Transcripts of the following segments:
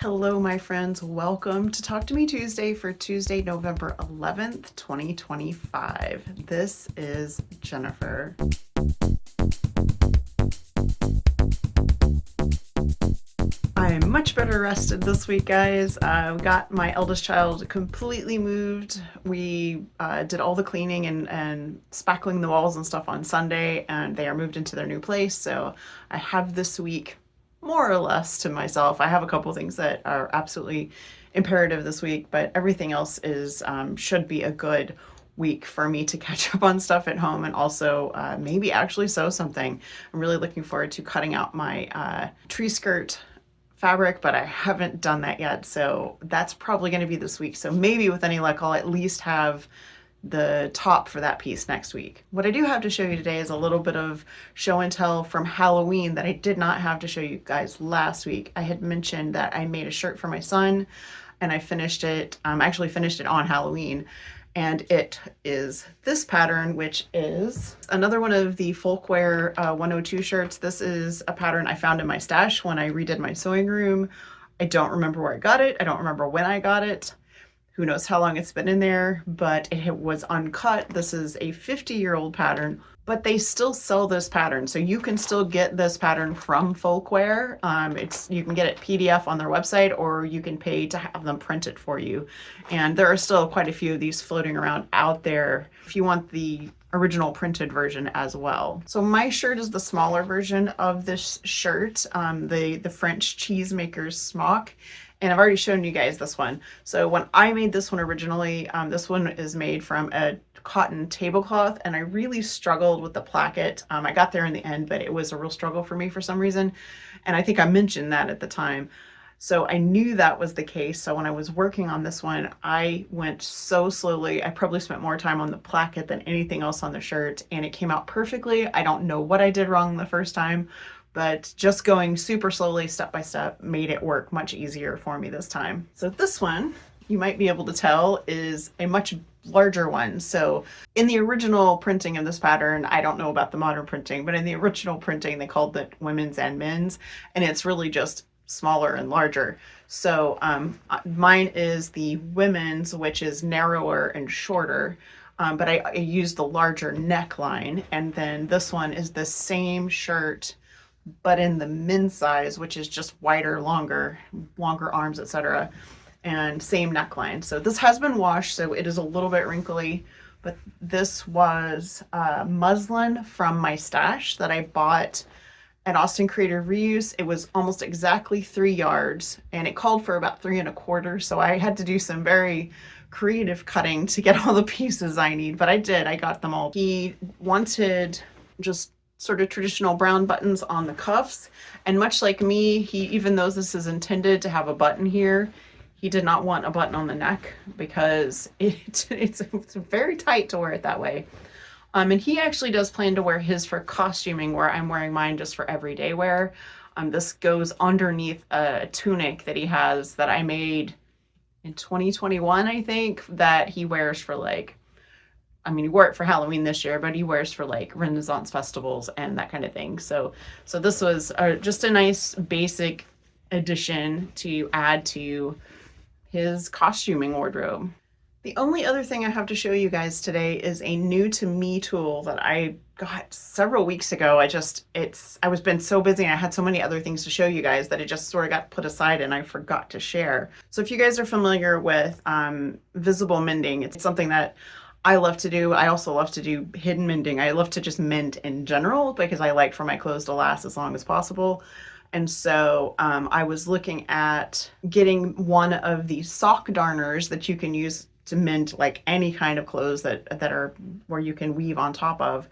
Hello, my friends. Welcome to Talk to Me Tuesday for Tuesday, November 11th, 2025. This is Jennifer. I'm much better rested this week, guys. I got my eldest child completely moved. We did all the cleaning and spackling the walls and stuff on Sunday, and they are moved into their new place. So I have this week more or less to myself. I have a couple things that are absolutely imperative this week, but everything else is should be a good week for me to catch up on stuff at home and also maybe actually sew something. I'm really looking forward to cutting out my tree skirt fabric, but I haven't done that yet, so that's probably going to be this week. So maybe with any luck I'll at least have the top for that piece next week. What I do have to show you today is a little bit of show and tell from Halloween that I did not have to show you guys last week. I had mentioned that I made a shirt for my son and I finished it, actually finished it on Halloween. And it is this pattern, which is another one of the Folkwear 102 shirts. This is a pattern I found in my stash when I redid my sewing room. I don't remember where I got it. I don't remember when I got it. Who knows how long it's been in there, but it was uncut. This is a 50-year-old pattern, but they still sell this pattern. So you can still get this pattern from Folkwear. You can get it PDF on their website, or you can pay to have them print it for you. And there are still quite a few of these floating around out there if you want the original printed version as well. So my shirt is the smaller version of this shirt, the French Cheesemaker's Smock. And I've already shown you guys this one. So when I made this one originally, this one is made from a cotton tablecloth, and I really struggled with the placket. I got there in the end, but it was a real struggle for me for some reason. And I think I mentioned that at the time. So I knew that was the case. So when I was working on this one, I went so slowly. I probably spent more time on the placket than anything else on the shirt, and it came out perfectly. I don't know what I did wrong the first time, but just going super slowly, step by step, made it work much easier for me this time. So this one, you might be able to tell, is a much larger one. So in the original printing of this pattern, I don't know about the modern printing, but in the original printing, they called it women's and men's, and it's really just smaller and larger. So mine is the women's, which is narrower and shorter. But I used the larger neckline, and then this one is the same shirt but in the men's size, which is just wider, longer arms, etc., and same neckline. So this has been washed, so it is a little bit wrinkly, but this was muslin from my stash that I bought at Austin Creative Reuse. It was almost exactly 3 yards, and it called for about 3 1/4, so I had to do some very creative cutting to get all the pieces I need, but I did. I got them all. He wanted just sort of traditional brown buttons on the cuffs, and much like me, even though this is intended to have a button here, he did not want a button on the neck because it's very tight to wear it that way. And he actually does plan to wear his for costuming, where I'm wearing mine just for everyday wear. This goes underneath a tunic that he has that I made in 2021, I think, that he wears for he wore it for Halloween this year, but he wears for Renaissance festivals and that kind of thing. So this was just a nice basic addition to add to his costuming wardrobe. The only other thing I have to show you guys today is a new to me tool that I got several weeks ago. I was been so busy and I had so many other things to show you guys that it just sort of got put aside and I forgot to share. So if you guys are familiar with visible mending, it's something that I love to do. I also love to do hidden mending. I love to just mend in general because I like for my clothes to last as long as possible. And so I was looking at getting one of these sock darners that you can use to mend any kind of clothes that are where you can weave on top of.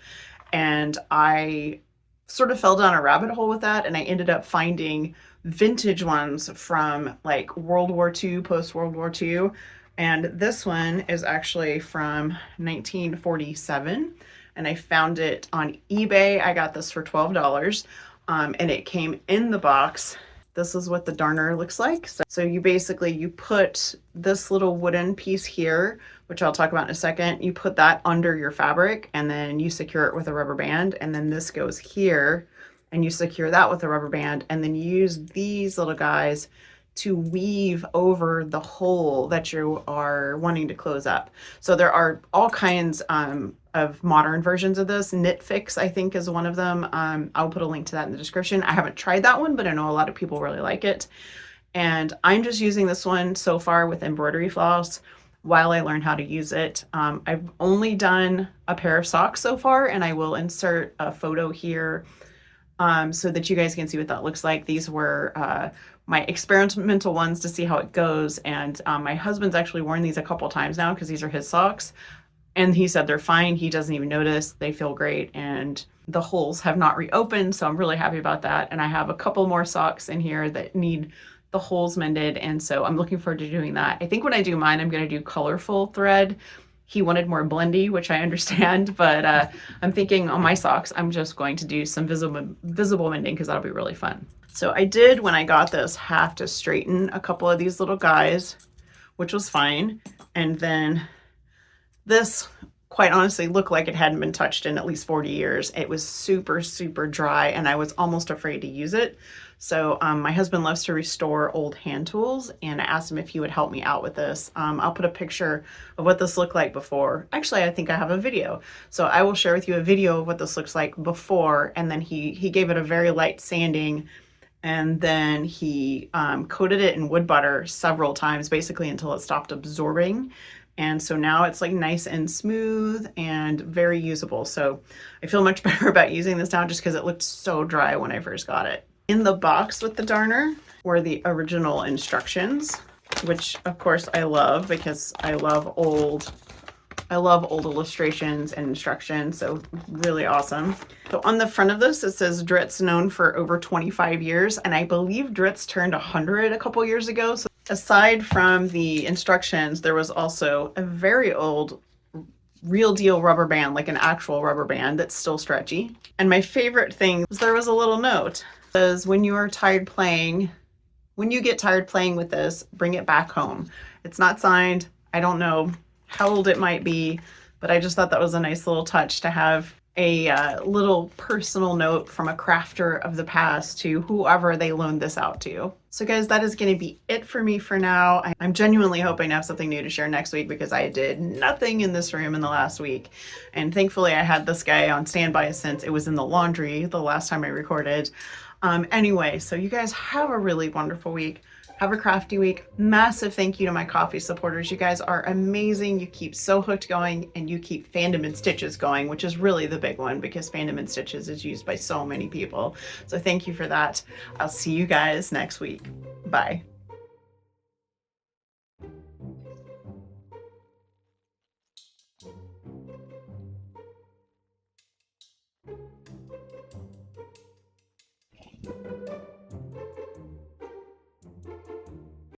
And I sort of fell down a rabbit hole with that, and I ended up finding vintage ones from World War II, post World War II. And this one is actually from 1947, and I found it on eBay. I got this for $12, and it came in the box. This is what the darner looks like. So you put this little wooden piece here, which I'll talk about in a second. You put that under your fabric, and then you secure it with a rubber band, and then this goes here, and you secure that with a rubber band, and then you use these little guys to weave over the hole that you are wanting to close up. So there are all kinds of modern versions of this. Knit Fix, I think, is one of them. I'll put a link to that in the description. I haven't tried that one, but I know a lot of people really like it. And I'm just using this one so far with embroidery floss while I learn how to use it. I've only done a pair of socks so far, and I will insert a photo here so that you guys can see what that looks like. These were my experimental ones to see how it goes. And my husband's actually worn these a couple times now because these are his socks. And he said they're fine. He doesn't even notice. They feel great. And the holes have not reopened. So I'm really happy about that. And I have a couple more socks in here that need the holes mended. And so I'm looking forward to doing that. I think when I do mine, I'm going to do colorful thread. He wanted more blendy, which I understand, but I'm thinking on my socks, I'm just going to do some visible mending because that'll be really fun. So I did, when I got this, have to straighten a couple of these little guys, which was fine. And then this, quite honestly, looked like it hadn't been touched in at least 40 years. It was super, super dry, and I was almost afraid to use it. So my husband loves to restore old hand tools, and I asked him if he would help me out with this. I'll put a picture of what this looked like before. Actually, I think I have a video. So I will share with you a video of what this looks like before, and then he gave it a very light sanding, and then he coated it in wood butter several times, basically until it stopped absorbing. And so now it's like nice and smooth and very usable. So I feel much better about using this now just because it looked so dry when I first got it. In the box with the darner were the original instructions, which of course I love because I love old illustrations and instructions, so really awesome. So on the front of this, it says Dritz, known for over 25 years, and I believe Dritz turned 100 a couple years ago. So aside from the instructions, there was also a very old real deal rubber band, like an actual rubber band that's still stretchy. And my favorite thing was there was a little note. It says, when you are tired playing, when you get tired playing with this, bring it back home. It's not signed. I don't know how old it might be, but I just thought that was a nice little touch to have a little personal note from a crafter of the past to whoever they loaned this out to. So guys, that is going to be it for me for now. I'm genuinely hoping to have something new to share next week because I did nothing in this room in the last week. And thankfully I had this guy on standby since it was in the laundry the last time I recorded. Anyway, so you guys have a really wonderful week. Have a crafty week. Massive thank you to my coffee supporters. You guys are amazing. You keep Sew Hooked going, and you keep Fandom and Stitches going, which is really the big one because Fandom and Stitches is used by so many people. So thank you for that. I'll see you guys next week. Bye.